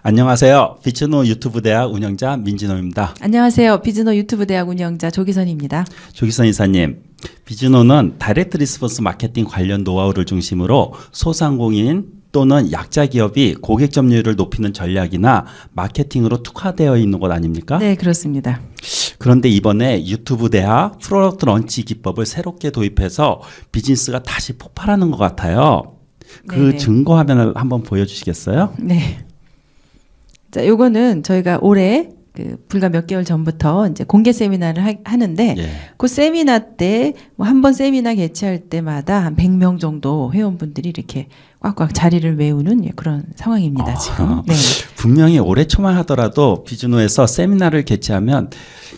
안녕하세요. 비즈노 유튜브 대학 운영자 민진호입니다. 안녕하세요. 비즈노 유튜브 대학 운영자 조기선입니다. 조기선 이사님, 비즈노는 다이렉트 리스폰스 마케팅 관련 노하우를 중심으로 소상공인 또는 약자 기업이 고객 점유율을 높이는 전략이나 마케팅으로 특화되어 있는 것 아닙니까? 네, 그렇습니다. 그런데 이번에 유튜브 대학 프로덕트 런치 기법을 새롭게 도입해서 비즈니스가 다시 폭발하는 것 같아요. 그 네네. 증거 화면을 한번 보여주시겠어요? 네. 자, 요거는 저희가 올해 불과 몇 개월 전부터 이제 공개 세미나를 하는데 예. 그 세미나 때 뭐 한 번 세미나 개최할 때마다 한 100명 정도 회원분들이 이렇게 꽉꽉 자리를 메우는 그런 상황입니다, 지금. 네. 분명히 올해 초만 하더라도 비즈노에서 세미나를 개최하면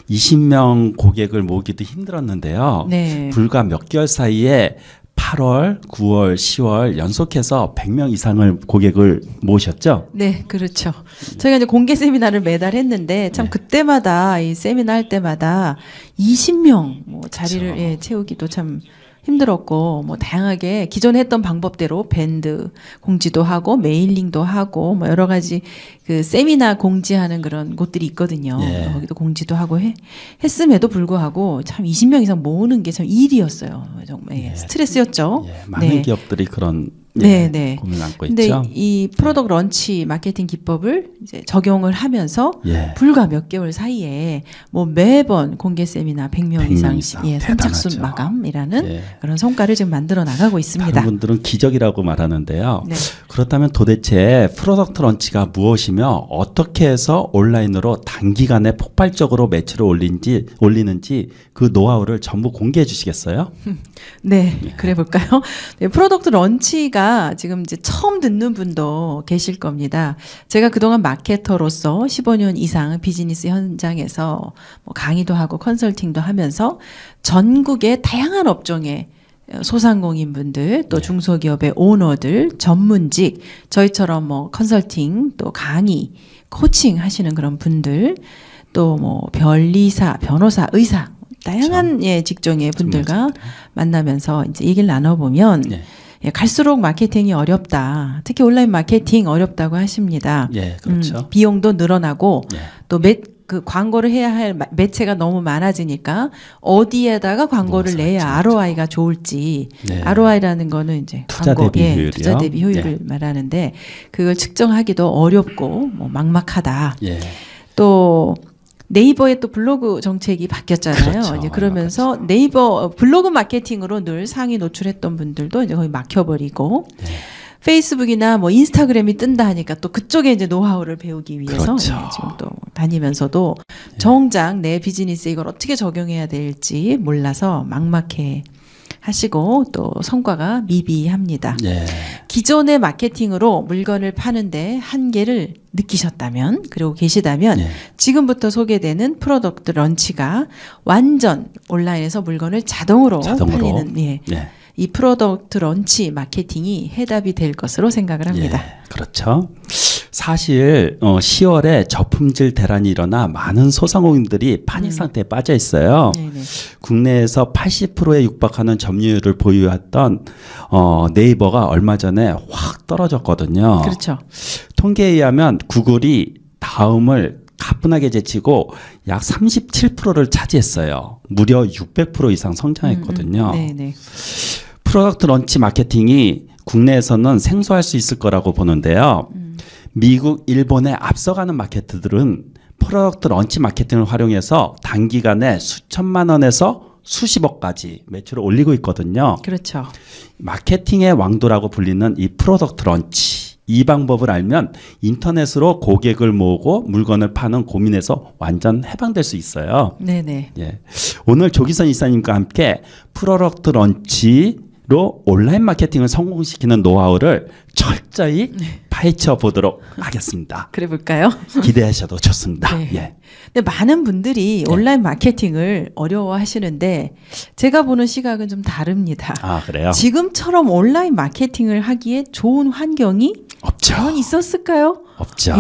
20명 고객을 모으기도 힘들었는데요. 네. 불과 몇 개월 사이에 8월, 9월, 10월 연속해서 100명 이상을 고객을 모으셨죠? 네, 그렇죠. 저희가 이제 공개 세미나를 매달 했는데 참 그때마다 이 세미나 할 때마다 20명 뭐 자리를 그렇죠. 채우기도 참 힘들었고 뭐 다양하게 기존에 했던 방법대로 밴드 공지도 하고 메일링도 하고 뭐 여러 가지 그 세미나 공지하는 그런 곳들이 있거든요. 예. 거기도 공지도 하고 했음에도 불구하고 참 20명 이상 모으는 게 참 일이었어요. 정말 스트레스였죠. 많은 네. 기업들이 그런 네. 고민을 안고 근데 있죠. 이 프로덕트 런치 마케팅 기법을 이제 적용을 하면서 예. 불과 몇 개월 사이에 뭐 매번 공개 세미나 100명 100명 이상 이상. 선착순 대단하죠. 마감이라는 예. 그런 성과를 지금 만들어 나가고 있습니다. 다른 분들은 기적이라고 말하는데요. 네. 그렇다면 도대체 프로덕트 런치가 무엇이며 어떻게 해서 온라인으로 단기간에 폭발적으로 매출을 올리는지 그 노하우를 전부 공개해 주시겠어요? 네, 그래 볼까요? 네, 프로덕트 런치가 지금 이제 처음 듣는 분도 계실 겁니다. 제가 그동안 마케터로서 15년 이상 비즈니스 현장에서 뭐 강의도 하고 컨설팅도 하면서 전국의 다양한 업종의 소상공인 분들 또 중소기업의 오너들 전문직 저희처럼 뭐 컨설팅 또 강의 코칭 하시는 그런 분들 또 뭐 변리사 변호사 의사 다양한 직종의 분들과 만나면서 이제 얘기를 나눠보면 갈수록 마케팅이 어렵다. 특히 온라인 마케팅 어렵다고 하십니다. 예, 그렇죠. 비용도 늘어나고 또 그 광고를 해야 할 매체가 너무 많아지니까 어디에다가 광고를 내야 ROI가 좋을지 ROI라는 거는 이제 투자 광고, 대비 효율이요. 투자 대비 효율을 말하는데 그걸 측정하기도 어렵고 뭐 막막하다. 또 네이버의 또 블로그 정책이 바뀌었잖아요. 그렇죠. 이제 그러면서 네이버 블로그 마케팅으로 늘 상위 노출했던 분들도 이제 거의 막혀버리고 페이스북이나 뭐 인스타그램이 뜬다 하니까 또 그쪽에 이제 노하우를 배우기 위해서 그렇죠. 지금 또 다니면서도 정작 내 비즈니스에 이걸 어떻게 적용해야 될지 몰라서 막막해 하시고 또 성과가 미비합니다. 기존의 마케팅으로 물건을 파는데 한계를 느끼셨다면 그리고 계시다면 지금부터 소개되는 프로덕트 런치가 완전 온라인에서 물건을 자동으로 팔리는 이 프로덕트 런치 마케팅이 해답이 될 것으로 생각을 합니다. 그렇죠. 사실 10월에 저품질 대란이 일어나 많은 소상공인들이 파닉 상태에 빠져 있어요. 국내에서 80%에 육박하는 점유율을 보유했던 네이버가 얼마 전에 확 떨어졌거든요. 그렇죠. 통계에 의하면 구글이 다음을 가뿐하게 제치고 약 37%를 차지했어요. 무려 600% 이상 성장했거든요. 프로덕트 런치 마케팅이 국내에서는 생소할 수 있을 거라고 보는데요. 미국, 일본에 앞서가는 마케트들은 프로덕트 런치 마케팅을 활용해서 단기간에 수천만 원에서 수십억까지 매출을 올리고 있거든요. 그렇죠. 마케팅의 왕도라고 불리는 이 프로덕트 런치. 이 방법을 알면 인터넷으로 고객을 모으고 물건을 파는 고민에서 완전 해방될 수 있어요. 오늘 조기선 이사님과 함께 프로덕트 런치로 온라인 마케팅을 성공시키는 노하우를 철저히 파헤쳐 보도록 하겠습니다. 그래 볼까요? 기대하셔도 좋습니다. 근데 많은 분들이 온라인 마케팅을 어려워하시는데 제가 보는 시각은 좀 다릅니다. 아, 그래요? 지금처럼 온라인 마케팅을 하기에 좋은 환경이 없죠. 과연 있었을까요? 없죠.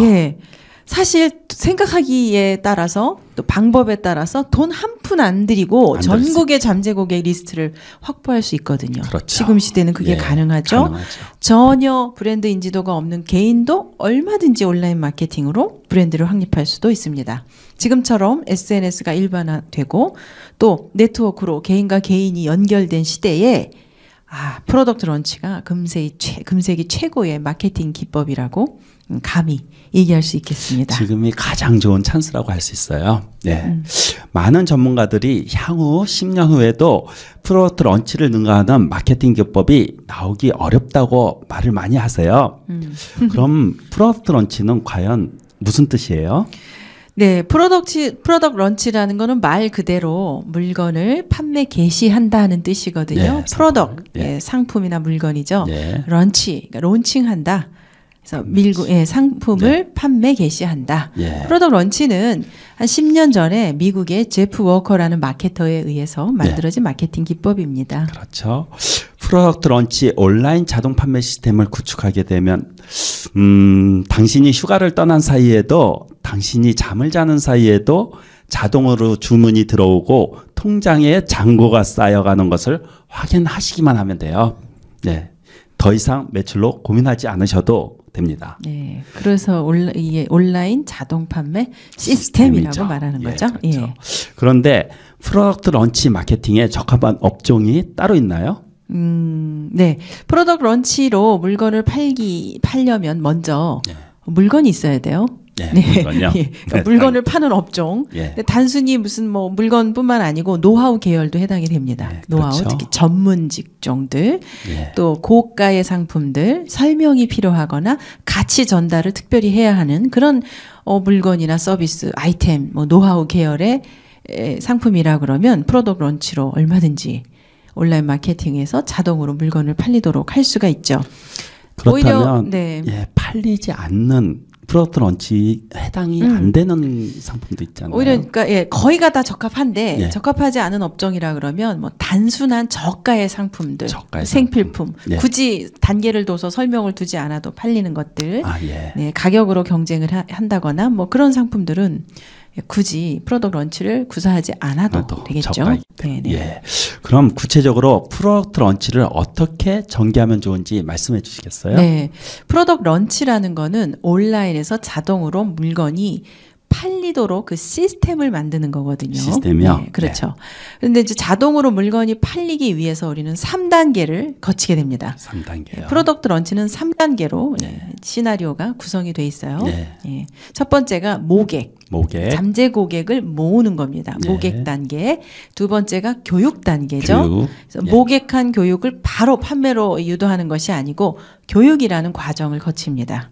사실 생각하기에 따라서 또 방법에 따라서 돈 한 푼 안 들이고 전국의 잠재 고객 리스트를 확보할 수 있거든요. 그렇죠. 지금 시대는 그게 가능하죠. 전혀 브랜드 인지도가 없는 개인도 얼마든지 온라인 마케팅으로 브랜드를 확립할 수도 있습니다. 지금처럼 SNS가 일반화되고 또 네트워크로 개인과 개인이 연결된 시대에 프로덕트 런치가 금세기 최고의 마케팅 기법이라고 감히 얘기할 수 있겠습니다. 지금이 가장 좋은 찬스라고 할 수 있어요. 네. 많은 전문가들이 향후 10년 후에도 프로덕트 런치를 능가하는 마케팅 기법이 나오기 어렵다고 말을 많이 하세요. 그럼 프로덕트 런치는 과연 무슨 뜻이에요? 네, 프로덕트 런치라는 거는 말 그대로 물건을 판매 개시한다는 뜻이거든요. 프로덕트, 상품이나 물건이죠. 런치, 그러니까 론칭한다. 그래서 상품을 판매 개시한다. 프로덕트 런치는 한 10년 전에 미국의 제프 워커라는 마케터에 의해서 만들어진 마케팅 기법입니다. 그렇죠. 프로덕트 런치 온라인 자동 판매 시스템을 구축하게 되면 당신이 휴가를 떠난 사이에도 당신이 잠을 자는 사이에도 자동으로 주문이 들어오고 통장에 잔고가 쌓여가는 것을 확인하시기만 하면 돼요. 네, 더 이상 매출로 고민하지 않으셔도 됩니다. 네, 그래서 이게 온라인 자동 판매 시스템이라고 말하는 거죠. 그렇죠. 그런데 프로덕트 런치 마케팅에 적합한 업종이 따로 있나요? 네, 프로덕트 런치로 물건을 팔려면 먼저 물건이 있어야 돼요. 물건요? 그러니까 물건을 파는 업종. 단순히 무슨 뭐 물건뿐만 아니고 노하우 계열도 해당이 됩니다. 노하우, 그렇죠. 특히 전문 직종들, 또 고가의 상품들, 설명이 필요하거나 가치 전달을 특별히 해야 하는 그런 물건이나 서비스, 아이템, 뭐 노하우 계열의 상품이라 그러면 프로덕트 런치로 얼마든지 온라인 마케팅에서 자동으로 물건을 팔리도록 할 수가 있죠. 그렇다면 팔리지 않는 프로덕트 런치 해당이 안 되는 상품도 있잖아요. 오히려 그러니까 거의가 다 적합한데 적합하지 않은 업종이라 그러면 뭐 단순한 저가의 상품들, 생필품, 굳이 단계를 둬서 설명을 두지 않아도 팔리는 것들, 가격으로 경쟁을 한다거나 뭐 그런 상품들은 굳이 프로덕트 런치를 구사하지 않아도 되겠죠. 그럼 구체적으로 프로덕트 런치를 어떻게 전개하면 좋은지 말씀해 주시겠어요? 네, 프로덕트 런치라는 거는 온라인에서 자동으로 물건이 팔리도록 그 시스템을 만드는 거거든요. 시스템이요? 네, 그렇죠. 그런데 이제 자동으로 물건이 팔리기 위해서 우리는 3단계를 거치게 됩니다. 3단계요. 프로덕트 런치는 3단계로 시나리오가 구성이 돼 있어요. 첫 번째가 모객. 잠재 고객을 모으는 겁니다. 모객 단계. 두 번째가 교육 단계죠. 그래서 모객한 교육을 바로 판매로 유도하는 것이 아니고 교육이라는 과정을 거칩니다.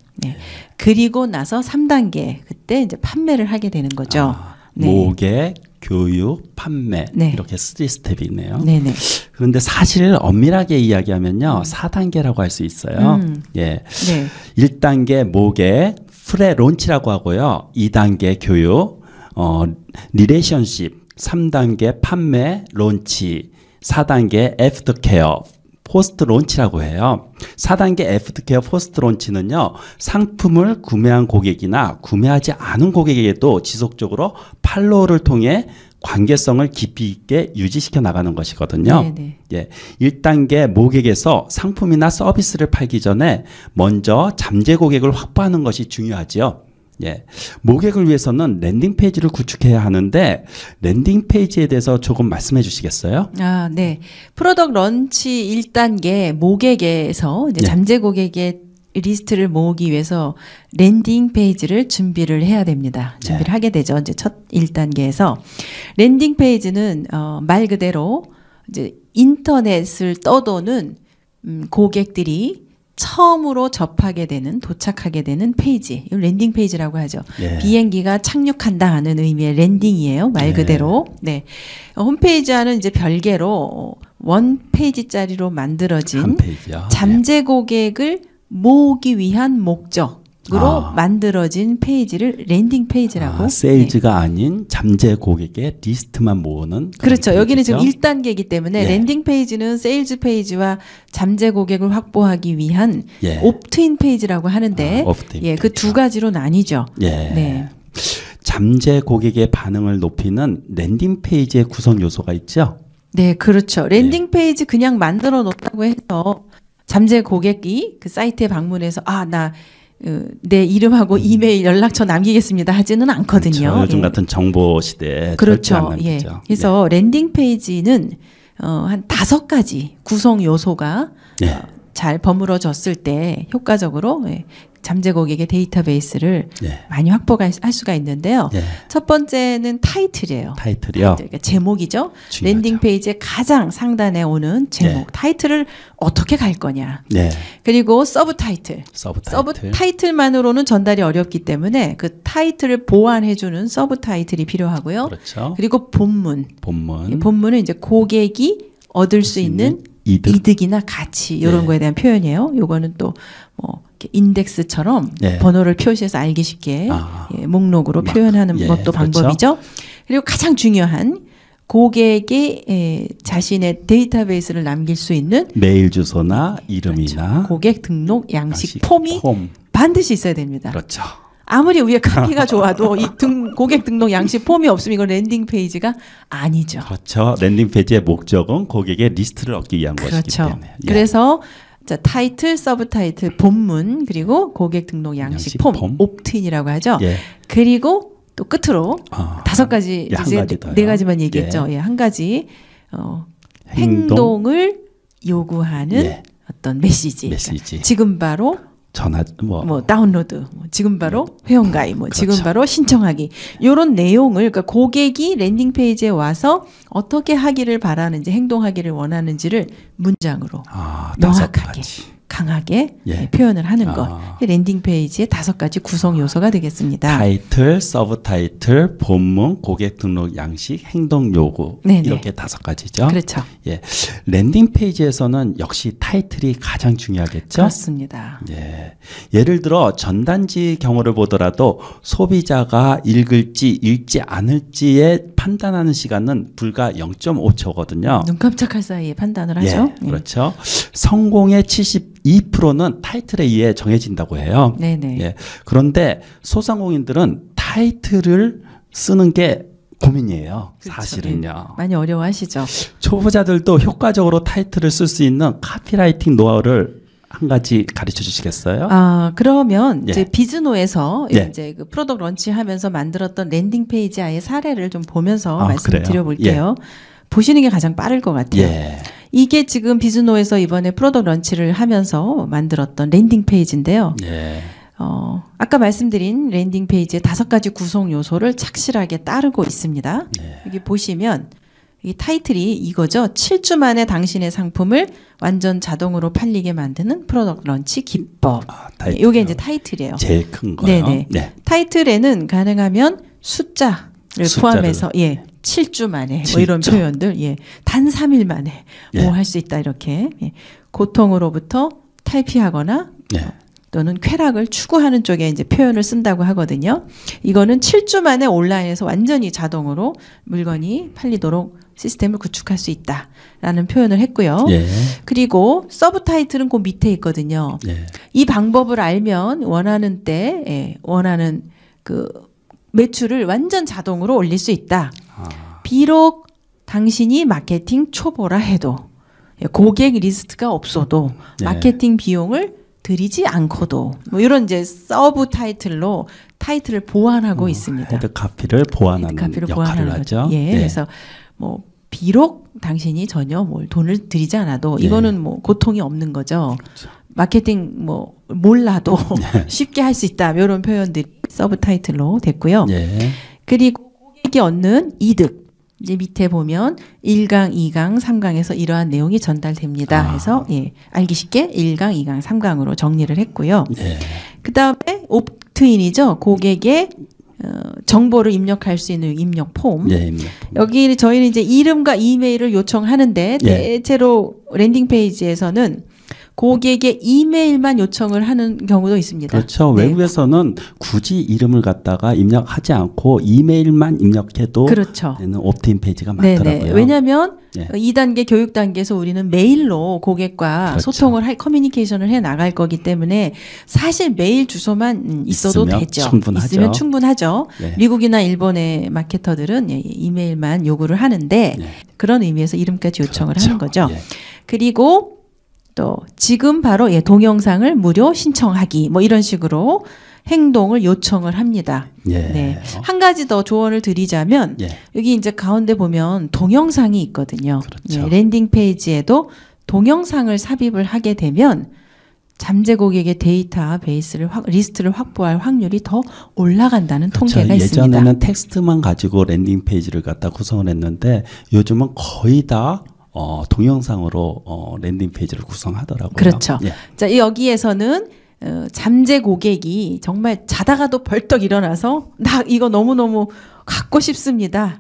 그리고 나서 3단계 그때 이제 판매를 하게 되는 거죠. 모객, 교육, 판매 이렇게 3스텝이 있네요. 그런데 사실 엄밀하게 이야기하면요 4단계라고 할 수 있어요. 1단계 모객, 프레 론치라고 하고요. 2단계 교육, 리레이션십, 3단계 판매, 론치, 4단계 애프터 케어, 포스트 론치라고 해요. 4단계 애프터 케어 포스트 론치는요. 상품을 구매한 고객이나 구매하지 않은 고객에게도 지속적으로 팔로우를 통해 관계성을 깊이 있게 유지시켜 나가는 것이거든요. 1단계 모객에서 상품이나 서비스를 팔기 전에 먼저 잠재 고객을 확보하는 것이 중요하죠. 모객을 위해서는 랜딩 페이지를 구축해야 하는데 랜딩 페이지에 대해서 조금 말씀해 주시겠어요? 네. 프로덕트 런치 1단계 모객에서 이제 잠재 고객의 리스트를 모으기 위해서 랜딩 페이지를 준비를 해야 됩니다. 준비를 하게 되죠. 이제 첫 1단계에서 랜딩 페이지는 말 그대로 이제 인터넷을 떠도는 고객들이 처음으로 접하게 되는 도착하게 되는 페이지, 이걸 랜딩 페이지라고 하죠. 비행기가 착륙한다 하는 의미의 랜딩이에요. 말 그대로. 홈페이지와는 이제 별개로 원 페이지짜리로 만들어진 잠재 고객을 모으기 위한 목적, 만들어진 페이지를 랜딩 페이지라고. 세일즈가 아닌 잠재 고객의 리스트만 모으는. 그렇죠. 여기는 지금 1단계이기 때문에 랜딩 페이지는 세일즈 페이지와 잠재 고객을 확보하기 위한 옵트인 페이지라고 하는데 그 두 가지로 나뉘죠. 네. 잠재 고객의 반응을 높이는 랜딩 페이지의 구성 요소가 있죠. 네, 그렇죠. 랜딩 페이지 그냥 만들어 놓았다고 해서 잠재 고객이 그 사이트에 방문해서 내 이름하고 이메일 연락처 남기겠습니다 하지는 않거든요. 그렇죠. 요즘 같은 정보 시대에 그렇죠. 절대 안 남기죠. 그래서 랜딩 페이지는 한 5가지 구성 요소가 잘 버무러졌을 때 효과적으로 잠재 고객의 데이터베이스를 많이 확보할 수가 있는데요. 첫 번째는 타이틀이에요. 타이틀이요? 그러니까 제목이죠. 중요하죠. 랜딩 페이지의 가장 상단에 오는 제목, 타이틀을 어떻게 갈 거냐. 그리고 서브 타이틀. 서브 타이틀만으로는 전달이 어렵기 때문에 그 타이틀을 보완해주는 서브 타이틀이 필요하고요. 그렇죠. 그리고 본문은 이제 고객이 얻을 수 있는 이득이나 가치 이런 거에 대한 표현이에요. 요거는 또 뭐 인덱스처럼 번호를 표시해서 알기 쉽게 목록으로 표현하는 것도 방법이죠. 그리고 가장 중요한 고객의 자신의 데이터베이스를 남길 수 있는 메일 주소나 이름이나 고객 등록 양식 폼이 반드시 있어야 됩니다. 그렇죠. 아무리 위에 카피가 좋아도 이 고객 등록 양식 폼이 없으면 이건 랜딩 페이지가 아니죠. 그렇죠. 랜딩 페이지의 목적은 고객의 리스트를 얻기 위한 것이기 때문에. 그래서 타이틀, 서브 타이틀, 본문, 그리고 고객 등록 양식 폼, 옵트인이라고 하죠. 그리고 또 끝으로 5가지, 이제 4가지만 얘기했죠. 한 가지 행동을 요구하는 어떤 메시지. 그러니까 지금 바로 전화 다운로드, 지금 바로 회원가입, 지금 바로 신청하기, 이런 내용을 그러니까 고객이 랜딩 페이지에 와서 어떻게 하기를 바라는지, 행동하기를 원하는지를 문장으로 명확하게 강하게 표현을 하는 것. 랜딩 페이지의 5가지 구성 요소가 되겠습니다. 타이틀, 서브 타이틀, 본문, 고객 등록 양식, 행동 요구. 이렇게 5가지죠. 그렇죠. 랜딩 페이지에서는 역시 타이틀이 가장 중요하겠죠. 그렇습니다. 예를 들어 전단지 경우를 보더라도 소비자가 읽을지 읽지 않을지에 판단하는 시간은 불과 0.5초거든요. 눈 깜짝할 사이에 판단을 하죠. 그렇죠. 성공의 72%는 타이틀에 의해 정해진다고 해요. 그런데 소상공인들은 타이틀을 쓰는 게 고민이에요. 그렇죠. 사실은요. 많이 어려워하시죠. 초보자들도 효과적으로 타이틀을 쓸 수 있는 카피라이팅 노하우를 한 가지 가르쳐 주시겠어요? 그러면 이제 비즈노에서 이제 그 프로덕트 런치하면서 만들었던 랜딩 페이지 아예 사례를 좀 보면서 말씀을 드려볼게요. 보시는 게 가장 빠를 것 같아요. 이게 지금 비즈노에서 이번에 프로덕트 런치를 하면서 만들었던 랜딩 페이지인데요. 아까 말씀드린 랜딩 페이지의 5가지 구성 요소를 착실하게 따르고 있습니다. 여기 보시면 이 타이틀이 이거죠. 7주 만에 당신의 상품을 완전 자동으로 팔리게 만드는 프로덕트 런치 기법. 이게 이제 타이틀이에요. 제일 큰 거요. 타이틀에는 가능하면 숫자를 포함해서 7주 만에 뭐 이런 표현들, 단 3일 만에 뭐 할 수 있다 이렇게 고통으로부터 탈피하거나 또는 쾌락을 추구하는 쪽에 이제 표현을 쓴다고 하거든요. 이거는 7주 만에 온라인에서 완전히 자동으로 물건이 팔리도록 시스템을 구축할 수 있다라는 표현을 했고요. 그리고 서브 타이틀은 그 밑에 있거든요. 이 방법을 알면 원하는 때 원하는 그 매출을 완전 자동으로 올릴 수 있다. 비록 당신이 마케팅 초보라 해도 고객 리스트가 없어도 마케팅 비용을 들이지 않고도 뭐 이런 이제 서브 타이틀로 타이틀을 보완하고 있습니다. 헤드 카피를 보완하는 역할을 하죠. 그래서 뭐 비록 당신이 전혀 뭘 돈을 들이지 않아도 이거는 뭐 고통이 없는 거죠. 그렇죠. 마케팅 뭐 몰라도 쉽게 할 수 있다. 이런 표현들이 서브 타이틀로 됐고요. 그리고 고객이 얻는 이득. 이제 밑에 보면 1강, 2강, 3강에서 이러한 내용이 전달됩니다. 해서 알기 쉽게 1강, 2강, 3강으로 정리를 했고요. 그다음에 옵트인이죠. 고객의 정보를 입력할 수 있는 입력 폼. 여기 저희는 이제 이름과 이메일을 요청하는데 대체로 랜딩 페이지에서는 고객의 이메일만 요청을 하는 경우도 있습니다. 그렇죠. 네. 외국에서는 굳이 이름을 갖다가 입력하지 않고 이메일만 입력해도 그렇죠. 되는 옵트인 페이지가 많더라고요. 왜냐하면 네. 2단계 교육 단계에서 우리는 메일로 고객과 그렇죠. 소통을 커뮤니케이션을 해 나갈 거기 때문에 사실 메일 주소만 있어도 있으면 되죠. 충분하죠. 있으면 충분하죠. 네. 미국이나 일본의 마케터들은 이메일만 요구를 하는데 네. 그런 의미에서 이름까지 요청을 그렇죠. 하는 거죠. 예. 그리고 또 지금 바로 동영상을 무료 신청하기 뭐 이런 식으로 행동을 요청을 합니다. 예. 네. 한 가지 더 조언을 드리자면 예. 여기 이제 가운데 보면 동영상이 있거든요. 그렇죠. 예, 랜딩 페이지에도 동영상을 삽입을 하게 되면 잠재 고객의 데이터 베이스를 리스트를 확보할 확률이 더 올라간다는 그렇죠. 통계가 있습니다. 예전에는 텍스트만 가지고 랜딩 페이지를 갖다 구성을 했는데 요즘은 거의 다 동영상으로 랜딩 페이지를 구성하더라고요. 그렇죠. 예. 자, 여기에서는 잠재 고객이 정말 자다가도 벌떡 일어나서 나 이거 너무너무 갖고 싶습니다.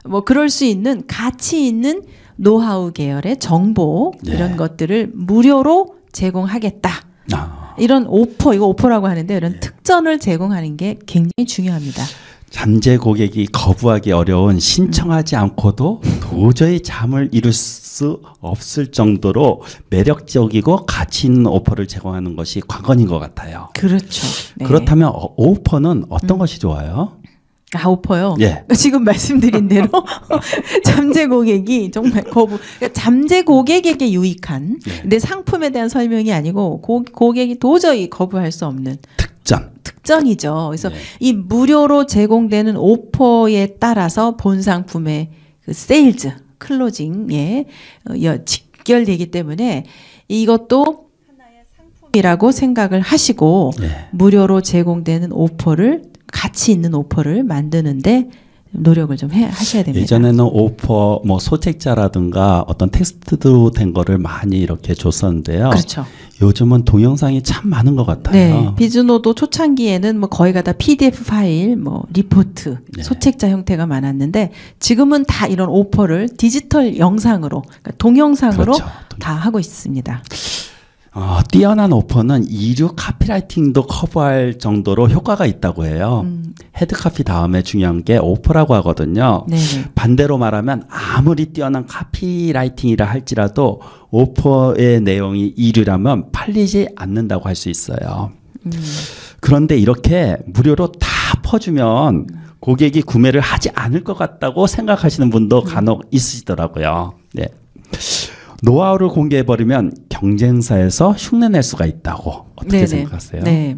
뭐 그럴 수 있는 가치 있는 노하우 계열의 정보 네. 이런 것들을 무료로 제공하겠다. 이런 오퍼, 이거 오퍼라고 하는데 이런 특전을 제공하는 게 굉장히 중요합니다. 잠재 고객이 거부하기 어려운 신청하지 않고도 도저히 잠을 이룰 수 없을 정도로 매력적이고 가치 있는 오퍼를 제공하는 것이 관건인 것 같아요. 그렇죠. 네. 그렇다면 오퍼는 어떤 것이 좋아요? 오퍼요. 예. 지금 말씀드린 대로 잠재 고객이 정말 그러니까 잠재 고객에게 유익한 내 상품에 대한 설명이 아니고 고객이 도저히 거부할 수 없는 특전이죠. 그래서 이 무료로 제공되는 오퍼에 따라서 본 상품의 그 세일즈, 클로징에 직결되기 때문에 이것도 하나의 상품이라고 생각을 하시고 무료로 제공되는 오퍼를 가치 있는 오퍼를 만드는데 노력을 좀 하셔야 됩니다. 예전에는 오퍼, 뭐 소책자라든가 어떤 텍스트로 된 거를 많이 이렇게 줬었는데요. 그렇죠. 요즘은 동영상이 참 많은 것 같아요. 네, 비즈노도 초창기에는 뭐 거의가 다 PDF 파일, 뭐 리포트, 소책자 형태가 많았는데 지금은 다 이런 오퍼를 디지털 영상으로, 그러니까 동영상으로 그렇죠. 다 하고 있습니다. 뛰어난 오퍼는 이류 카피라이팅도 커버할 정도로 효과가 있다고 해요. 헤드카피 다음에 중요한 게 오퍼라고 하거든요. 네네. 반대로 말하면 아무리 뛰어난 카피라이팅이라 할지라도 오퍼의 내용이 이류라면 팔리지 않는다고 할 수 있어요. 그런데 이렇게 무료로 다 퍼주면 고객이 구매를 하지 않을 것 같다고 생각하시는 분도 간혹 있으시더라고요. 네. 노하우를 공개해버리면 경쟁사에서 흉내낼 수가 있다고 어떻게 네네. 생각하세요? 네.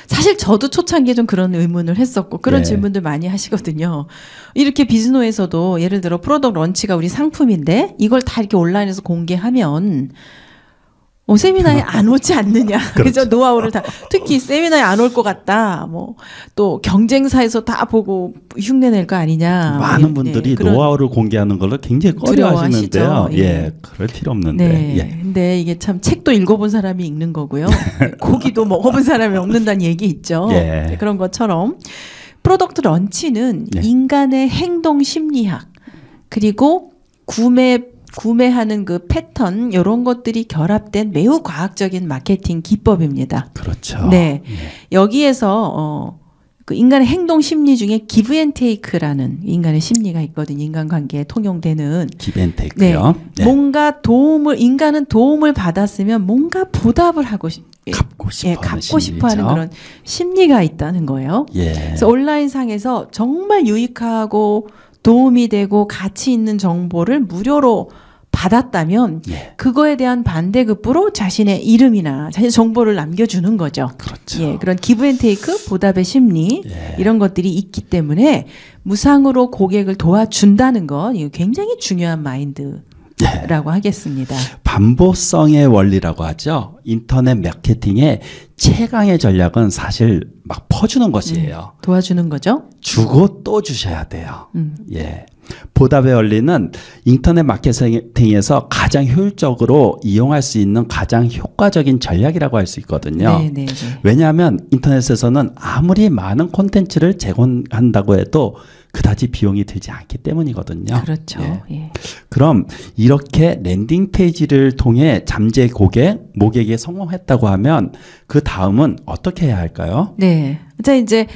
사실 저도 초창기에 좀 그런 의문을 했었고 그런 네. 질문들 많이 하시거든요. 이렇게 비즈노에서도 예를 들어 프로덕트 런치가 우리 상품인데 이걸 다 이렇게 온라인에서 공개하면 세미나에 안 오지 않느냐. 그래서 노하우를 다 특히 세미나에 안 올 것 같다. 뭐 또 경쟁사에서 다 보고 흉내낼 거 아니냐. 많은 분들이 노하우를 공개하는 걸로 굉장히 꺼려하시는데요. 예. 그럴 필요 없는데. 네. 예. 근데 이게 참 책도 읽어본 사람이 읽는 거고요. 고기도 먹어본 사람이 먹는다는 얘기 있죠. 예. 그런 것처럼 프로덕트 런치는 인간의 행동 심리학 그리고 구매하는 그 패턴 이런 것들이 결합된 매우 과학적인 마케팅 기법입니다. 그렇죠. 네, 여기에서 그 인간의 행동 심리 중에 기브 앤 테이크라는 인간의 심리가 있거든요. 인간관계에 통용되는 기브 앤 테이크요. 네. 뭔가 인간은 도움을 받았으면 뭔가 보답을 하고 갚고 싶어하는 그런 심리가 있다는 거예요. 그래서 온라인 상에서 정말 유익하고 도움이 되고 가치 있는 정보를 무료로 받았다면 그거에 대한 반대급부로 자신의 이름이나 자신의 정보를 남겨주는 거죠. 그렇죠. 그런 기브 앤 테이크, 보답의 심리 이런 것들이 있기 때문에 무상으로 고객을 도와준다는 건 이거 굉장히 중요한 마인드라고 하겠습니다. 반복성의 원리라고 하죠. 인터넷 마케팅의 최강의 전략은 사실 막 퍼주는 것이에요. 도와주는 거죠. 주고 또 주셔야 돼요. 보답의 원리는 인터넷 마케팅에서 가장 효율적으로 이용할 수 있는 가장 효과적인 전략이라고 할 수 있거든요. 왜냐하면 인터넷에서는 아무리 많은 콘텐츠를 제공한다고 해도 그다지 비용이 들지 않기 때문이거든요. 그렇죠. 예. 예. 그럼 이렇게 랜딩 페이지를 통해 잠재 고객, 모객에 성공했다고 하면 그 다음은 어떻게 해야 할까요? 네. 자, 이제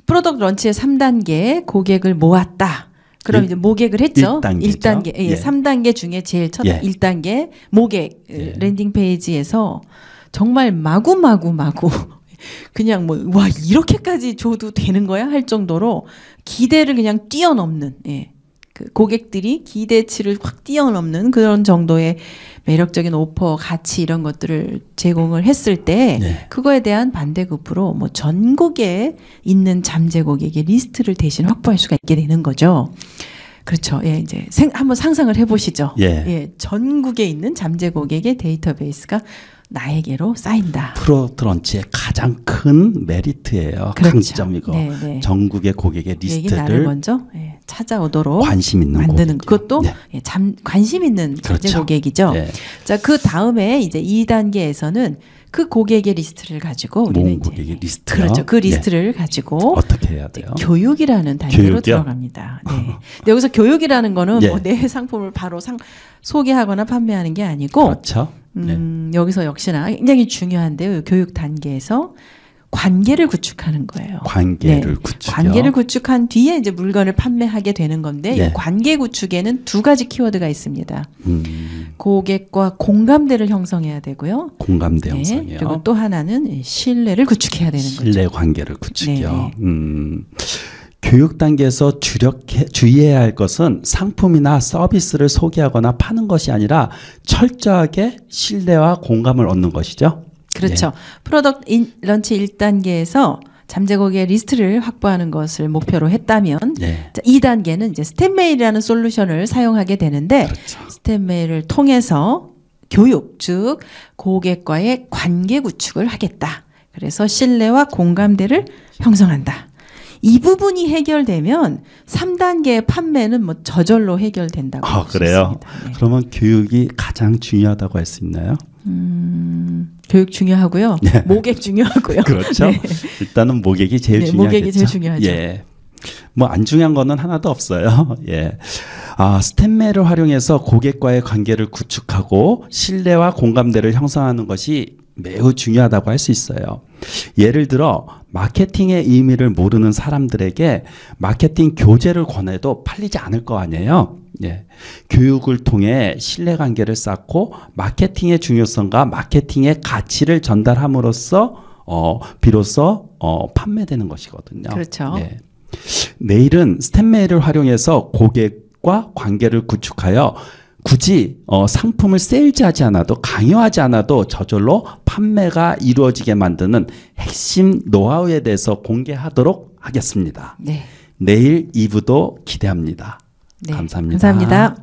프로덕트 런치의 3단계 고객을 모았다. 그럼 이제 모객을 했죠. 1단계. 예. 3단계 중에 제일 첫 1단계 모객 랜딩 페이지에서 정말 마구 그냥 뭐 와 이렇게까지 줘도 되는 거야 할 정도로 기대를 그냥 뛰어넘는 그 고객들이 기대치를 확 뛰어넘는 그런 정도의 매력적인 오퍼, 가치 이런 것들을 제공을 했을 때 그거에 대한 반대급부로 뭐 전국에 있는 잠재 고객의 리스트를 대신 확보할 수가 있게 되는 거죠. 그렇죠. 예, 이제 한번 상상을 해보시죠. 예, 전국에 있는 잠재 고객의 데이터베이스가 나에게로 쌓인다. 프로덕트 런치의 가장 큰 메리트예요. 그렇죠. 강점이고 전국의 고객의 리스트를 나를 먼저 찾아오도록 관심 있는 만드는 고객이요. 그것도 관심 있는 잠재 고객이죠. 자, 그 다음에 이제 2단계에서는 그 고객의 리스트를 가지고 우리는 고객의 리스트 그렇죠. 그 리스트를 가지고 어떻게 해야 돼요? 교육이라는 단계로 들어갑니다. 근데 여기서 교육이라는 거는 뭐 내 상품을 바로 소개하거나 판매하는 게 아니고 그렇죠. 여기서 역시나 굉장히 중요한데요. 교육 단계에서 관계를 구축하는 거예요. 관계를 구축한 뒤에 이제 물건을 판매하게 되는 건데 이 관계 구축에는 2가지 키워드가 있습니다. 고객과 공감대를 형성해야 되고요. 공감대 형성이요. 그리고 또 하나는 신뢰를 구축해야 되는 거죠. 신뢰 관계를 구축이요. 교육 단계에서 주의해야 할 것은 상품이나 서비스를 소개하거나 파는 것이 아니라 철저하게 신뢰와 공감을 얻는 것이죠. 그렇죠. 프로덕트 런치 1단계에서 잠재 고객의 리스트를 확보하는 것을 목표로 했다면 2단계는 이제 스텝메일이라는 솔루션을 사용하게 되는데 스텝메일을 통해서 교육, 즉 고객과의 관계 구축을 하겠다. 그래서 신뢰와 공감대를 형성한다. 이 부분이 해결되면 3단계의 판매는 뭐 저절로 해결된다고 할 수 그래요? 있습니다. 그러면 교육이 가장 중요하다고 할 수 있나요? 교육 중요하고요. 모객 중요하고요. 그렇죠. 일단은 모객이 제일 중요하겠죠. 모객이 제일 중요하죠. 뭐 안 중요한 거는 하나도 없어요. 스텝메일을 활용해서 고객과의 관계를 구축하고 신뢰와 공감대를 형성하는 것이 매우 중요하다고 할 수 있어요. 예를 들어 마케팅의 의미를 모르는 사람들에게 마케팅 교재를 권해도 팔리지 않을 거 아니에요. 교육을 통해 신뢰관계를 쌓고 마케팅의 중요성과 마케팅의 가치를 전달함으로써 비로소 판매되는 것이거든요. 그렇죠. 내일은 스텝메일을 활용해서 고객과 관계를 구축하여 굳이 상품을 세일즈하지 않아도 강요하지 않아도 저절로 판매가 이루어지게 만드는 핵심 노하우에 대해서 공개하도록 하겠습니다. 내일 2부도 기대합니다. 감사합니다. 감사합니다.